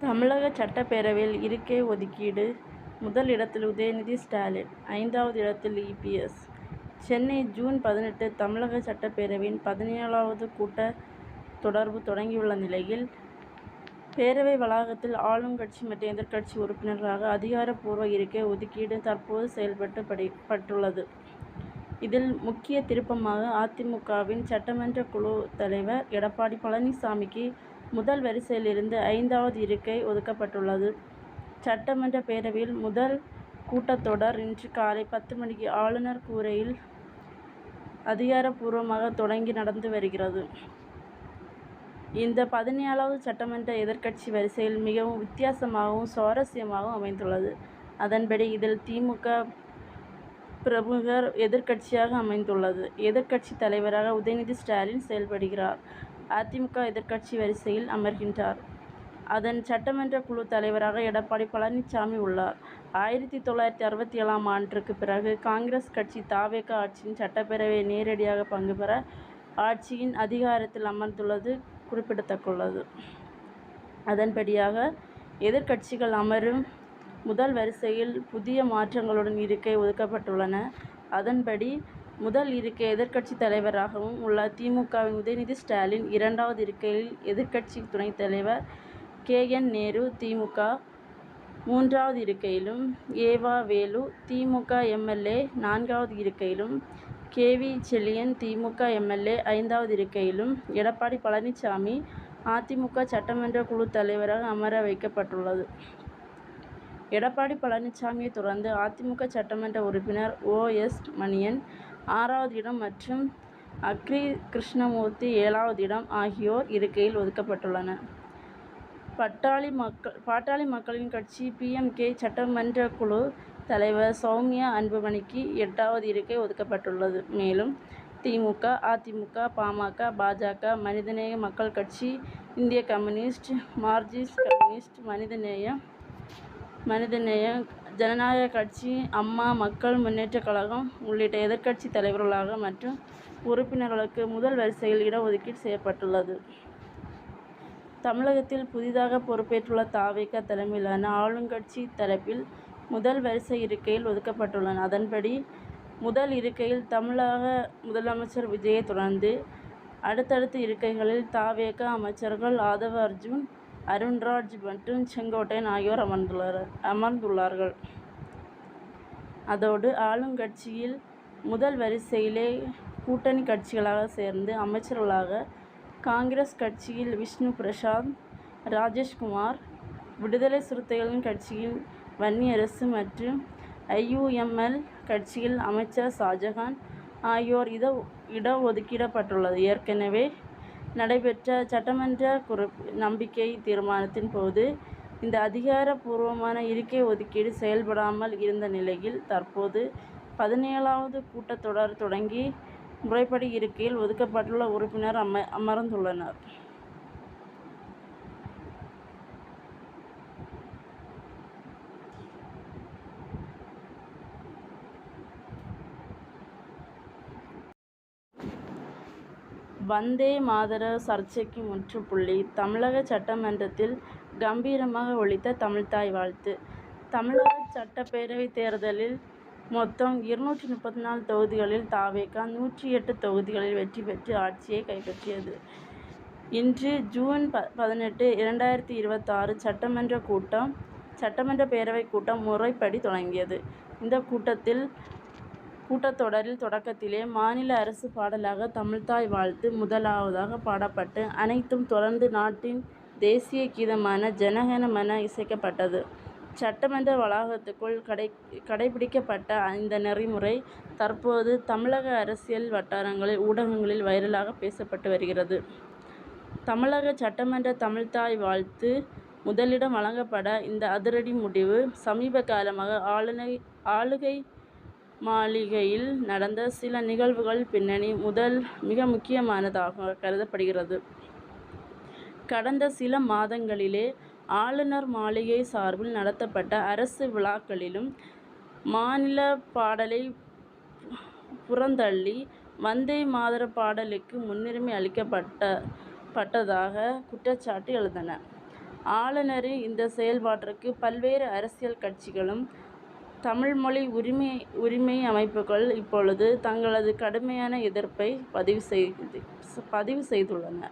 தமிழக சட்டப்பேரவையில் இருக்கை ஒதுக்கீடு முதல் இடத்தில் உதயநிதி ஸ்டாலின், 5வது இடத்தில் இபிஎஸ். சென்னை, ஜூன் 18 தமிழக சட்டப்பேரவையின் 17வது கூட்டத் தொடர் தொடங்கியுள்ள நிலையில், பேரவை வளாகத்தில் ஆளும் கட்சி மற்றும் எதிர்க்கட்சி உறுப்பினர்களுக்காக அதிகாரப்பூர்வ இருக்கை ஒதுக்கீடு தற்போது செயல்படுத்தப்பட்டுள்ளது. இதில் முக்கிய திருப்பமாக அதிமுகவின் சட்டமன்ற குழு தலைவர் எடப்பாடி பழனிசாமிக்கு முதல் வரிசையில் இருந்து 5வது இருக்கை ஒதுக்கப்பட்டுள்ளது. சட்டமன்ற பேரவையில் முதல் கூட்டத்தொடர் இன்று காலை 10 மணிக்கு ஆளுநர் கூரையில் அதிகாரப்பூர்வமாக தொடங்கி நடந்து வருகிறது. இந்த 17வது சட்டமன்ற எதிர்க்கட்சி வரிசையில் மிகவும் வித்தியாசமாகவும் சுவாரஸ்யமாகவும் அமைந்துள்ளது. அதன்படி இதில் திமுக பிரமுகர் எதிர்க்கட்சியாக அமைந்துள்ளது. எதிர்க்கட்சி தலைவராக உதயநிதி ஸ்டாலின் செயல்படுகிறார். அதிமுக எதிர்க்கட்சி வரிசையில் அமர்கின்றார். அதன் சட்டமன்ற குழு தலைவராக எடப்பாடி பழனிசாமி உள்ளார். 1967ஆம் ஆண்டிற்கு பிறகு காங்கிரஸ் கட்சி த.வெ.க. ஆட்சியின் சட்டப்பேரவையை நேரடியாக பங்குபெற ஆட்சியின் அதிகாரத்தில் அமர்ந்துள்ளது குறிப்பிடத்தக்கது. அதன்படியாக எதிர்க்கட்சிகள் அமரும் முதல் வரிசையில் புதிய மாற்றங்களுடன் இருக்கை ஒதுக்கப்பட்டுள்ளன. அதன்படி முதல் இருக்கை எதிர்க்கட்சி தலைவராகவும் உள்ள திமுகவின் உதயநிதி ஸ்டாலின், 2வது இருக்கையில் எதிர்க்கட்சி துணைத் தலைவர் கே. என். நேரு திமுக, 3வது இருக்கையிலும் ஏ. வ. வேலு திமுக எம்.எல்.ஏ., 4வது இருக்கையிலும் கே. வி. செழியன் திமுக எம்.எல்.ஏ., 5வது இருக்கையிலும் எடப்பாடி பழனிசாமி அதிமுக சட்டமன்ற குழு தலைவராக அமர வைக்கப்பட்டுள்ளது. எடப்பாடி பழனிசாமியை தொடர்ந்து அதிமுக சட்டமன்ற உறுப்பினர் ஓ. எஸ். மணியன் 6வது இடம் மற்றும் அக்ரி கிருஷ்ணமூர்த்தி 7வது இடம் ஆகியோர் இருக்கையில் ஒதுக்கப்பட்டுள்ளனர். பாட்டாளி மக்கள் கட்சி பி.எம்.கே. சட்டமன்ற குழு தலைவர் சௌமியா அன்புமணிக்கு 8வது இருக்கை ஒதுக்கப்பட்டுள்ளது. மேலும் திமுக, அதிமுக, பா.ம.க., பா.ஜ., மனிதநேய மக்கள் கட்சி, இந்திய கம்யூனிஸ்ட், மார்க்சிஸ்ட் கம்யூனிஸ்ட், மனிதநேய ஜனநாயக கட்சி, அம்மா மக்கள் முன்னேற்றக் கழகம் உள்ளிட்ட எதிர்க்கட்சி தலைவர்களுக்கு மற்றும் உறுப்பினர்களுக்கு முதல் வரிசையில் இட ஒதுக்கீடு செய்யப்பட்டுள்ளது. தமிழகத்தில் புதிதாக பொறுப்பேற்றுள்ள த.வெ.க. தலைமையிலான ஆளுங்கட்சி தரப்பில் முதல் வரிசை இருக்கைகள் ஒதுக்கப்பட்டுள்ளன. அதன்படி முதல் இருக்கையில் தமிழக முதலமைச்சர் விஜயை தொடர்ந்து அடுத்தடுத்த இருக்கைகளில் த.வெ.க. அமைச்சர்கள் ஆதவ் அர்ஜுனா, அருண்ராஜ் மற்றும் செங்கோட்டையன் ஆகியோர் அமர்ந்துள்ளார்கள். அதோடு ஆளுங்கட்சியில் முதல் வரிசையிலே கூட்டணி கட்சிகளாக சேர்ந்து அமைச்சர்களாக காங்கிரஸ் கட்சியில் விஷ்ணு பிரசாத், ராஜேஷ்குமார், விடுதலை சிறுத்தைகள் கட்சியில் வன்னியரசு மற்றும் ஐ.யு.எம்.எல். கட்சியில் அமைச்சர் ஷாஜகான் ஆகியோர் இட ஒதுக்கப்பட்டுள்ளது. ஏற்கனவே நடைபெற்ற சட்டமன்ற நம்பிக்கை தீர்மானத்தின் போது இந்த அதிகாரப்பூர்வமான இருக்கை ஒதுக்கீடு செயல்படாமல் இருந்த நிலையில், தற்போது 17வது கூட்டத்தொடர் தொடங்கி முறைப்படி இருக்கையில் ஒதுக்கப்பட்டுள்ள உறுப்பினர் அமர்ந்துள்ளனர். வந்தே மாதர சர்ச்சைக்கு முற்றுப்புள்ளி தமிழக சட்டமன்றத்தில் கம்பீரமாக ஒலித்த தமிழ்த்தாய் வாழ்த்து. தமிழக சட்டப்பேரவை தேர்தலில் மொத்தம் 234 தொகுதிகளில் த.வெ.க. 108 தொகுதிகளில் வெற்றி பெற்று ஆட்சியை கைப்பற்றியது. இன்று ஜூன் 18, 2026 சட்டமன்ற பேரவைக் கூட்டம் முறைப்படி தொடங்கியது. இந்த கூட்டத்தொடரில் தொடக்கத்திலே மாநில அரசு பாடலாக தமிழ்த்தாய் வாழ்த்து முதலாவதாக பாடப்பட்டு, அனைத்தும் தொடர்ந்து நாட்டின் தேசிய கீதமான ஜனகன மன இசைக்கப்பட்டது. சட்டமன்ற வளாகத்துக்குள் கடைபிடிக்கப்பட்ட இந்த நெறிமுறை தற்போது தமிழக அரசியல் வட்டாரங்களில், ஊடகங்களில் வைரலாக பேசப்பட்டு வருகிறது. தமிழக சட்டமன்ற தமிழ்த்தாய் வாழ்த்து முதலிடம் வழங்கப்பட்ட இந்த அதிரடி முடிவு, சமீப காலமாக ஆளுகை மாளிகையில் நடந்த சில நிகழ்வுகள் பின்னணி மிக முக்கியமானதாக கருதப்படுகிறது. கடந்த சில மாதங்களிலே ஆளுநர் மாளிகை சார்பில் நடத்தப்பட்ட அரசு விழாக்களிலும் மாநில பாடலை புறந்தள்ளி வந்தே மாதர பாடலுக்கு முன்னுரிமை அளிக்கப்பட்டதாக குற்றச்சாட்டு எழுந்தன. ஆளுநரின் இந்த செயல்பாட்டிற்கு பல்வேறு அரசியல் கட்சிகளும் தமிழ்மொழி உரிமை அமைப்புகள் இப்பொழுது தங்களது கடுமையான எதிர்ப்பை பதிவு செய்துள்ளன.